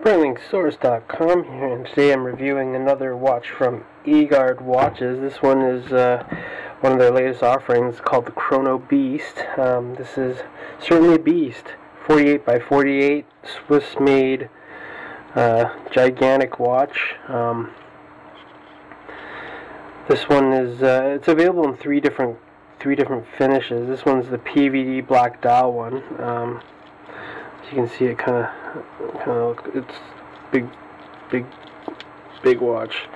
BrainlinkSource.com here, and today I'm reviewing another watch from Egard Watches. This one is one of their latest offerings called the Chronobeast. This is certainly a beast. 48 by 48, Swiss-made, gigantic watch. This one is it's available in three different finishes. This one's the PVD black dial one. As you can see, it kind of it's big watch.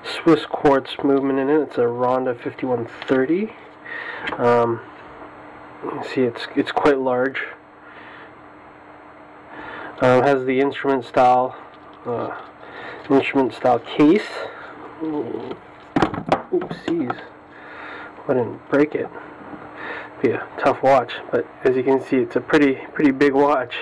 Swiss quartz movement in it. It's a Ronda 5130. You can see it's quite large. It has the instrument style case. Oopsies! I didn't break it. Be a tough watch, but as you can see, it's a pretty big watch.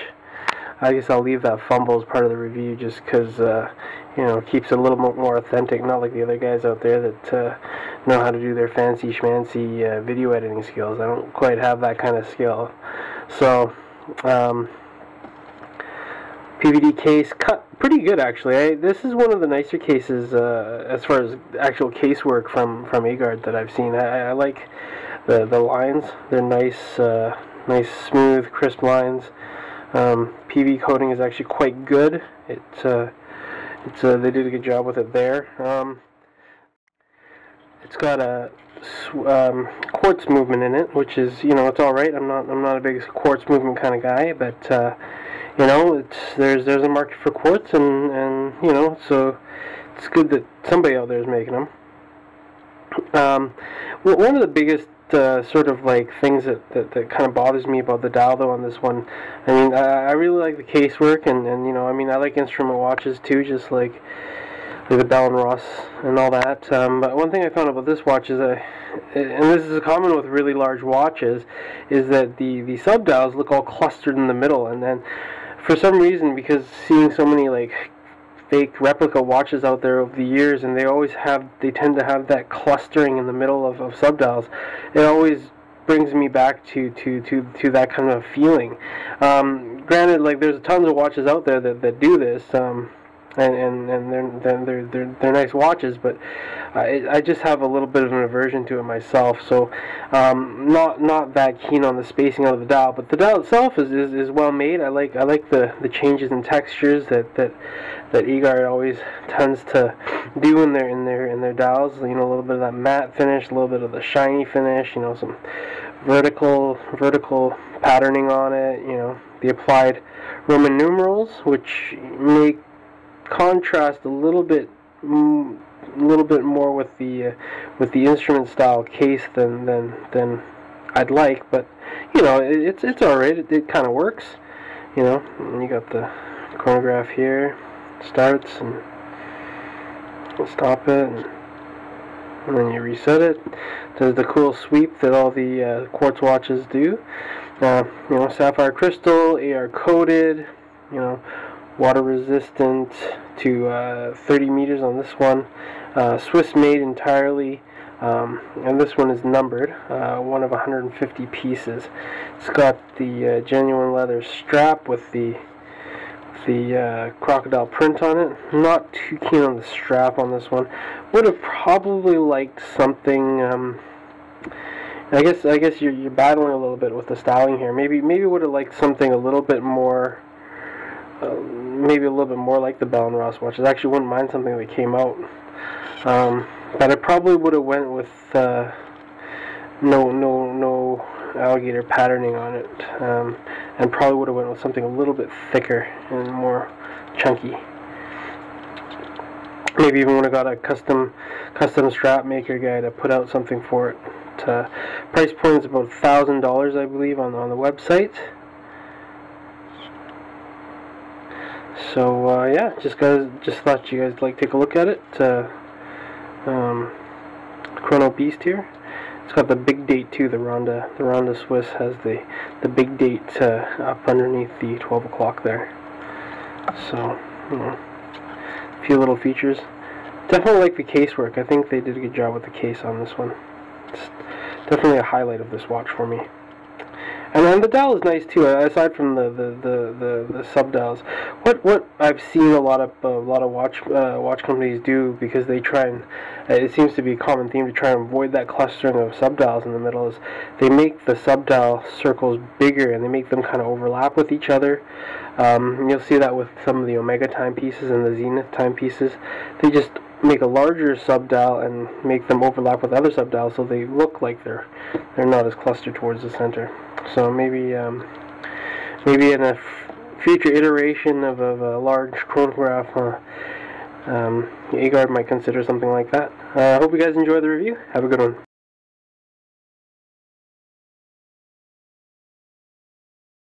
I guess I'll leave that fumble as part of the review, just because you know, it keeps it a little more authentic, not like the other guys out there that know how to do their fancy schmancy video editing skills. I don't quite have that kind of skill. So PVD case, cut pretty good actually. This is one of the nicer cases as far as actual casework from Egard that I've seen. I like the lines. They're nice, nice smooth, crisp lines. PV coating is actually quite good. They did a good job with it there. It's got a quartz movement in it, which is, you know, it's all right. I'm not a big quartz movement kind of guy, but you know, there's a market for quartz, and you know, so it's good that somebody out there is making them. One of the biggest sort of like things that kind of bothers me about the dial though on this one, I mean, I really like the casework, and you know, I mean, I like instrument watches too, just like the Bell & Ross and all that. But one thing I found about this watch is and this is common with really large watches, is that the sub-dials look all clustered in the middle, and then for some reason, because seeing so many like fake replica watches out there over the years, and they tend to have that clustering in the middle of sub-dials, it always brings me back to that kind of feeling. Granted, like, there's tons of watches out there that do this, and they're nice watches, but I just have a little bit of an aversion to it myself. So not that keen on the spacing of the dial, but the dial itself is well made. I like the changes in textures that Egard always tends to do in their dials. You know, a little bit of that matte finish, a little bit of the shiny finish. You know, some vertical patterning on it. You know, the applied Roman numerals, which make contrast a little bit more with the instrument style case than I'd like, but you know, it's alright. It kind of works, you know. And you got the chronograph here, starts and stop it, and then you reset it. Does the cool sweep that all the quartz watches do. You know, sapphire crystal, AR coated, you know, water resistant to 30 meters on this one. Swiss made entirely, and this one is numbered, one of 150 pieces. It's got the genuine leather strap with the crocodile print on it. Not too keen on the strap on this one. Would have probably liked something. I guess you're battling a little bit with the styling here. Maybe would have liked something a little bit more. Maybe a little bit more like the Bell & Ross watches. I actually wouldn't mind something that came out, but I probably would have went with no alligator patterning on it, and probably would have went with something a little bit thicker and more chunky. Maybe even would have got a custom strap maker guy to put out something for it. Price point is about $1,000, I believe, on the website. So yeah, just thought you guys like take a look at it. Chronobeast here. It's got the big date too. The Ronda Swiss has the big date up underneath the 12 o'clock there. So, you know, a few little features. Definitely like the casework. I think they did a good job with the case on this one. It's definitely a highlight of this watch for me. And then the dial is nice too. Aside from the sub dials, what I've seen a lot of watch companies do, because they try and it seems to be a common theme to try and avoid that clustering of sub dials in the middle, is they make the sub dial circles bigger and they make them kind of overlap with each other. You'll see that with some of the Omega timepieces and the Zenith timepieces. They just make a larger sub dial and make them overlap with other sub dials, so they look like they're not as clustered towards the center. So maybe in a future iteration of a large chronograph, Egard might consider something like that. I hope you guys enjoy the review. Have a good one.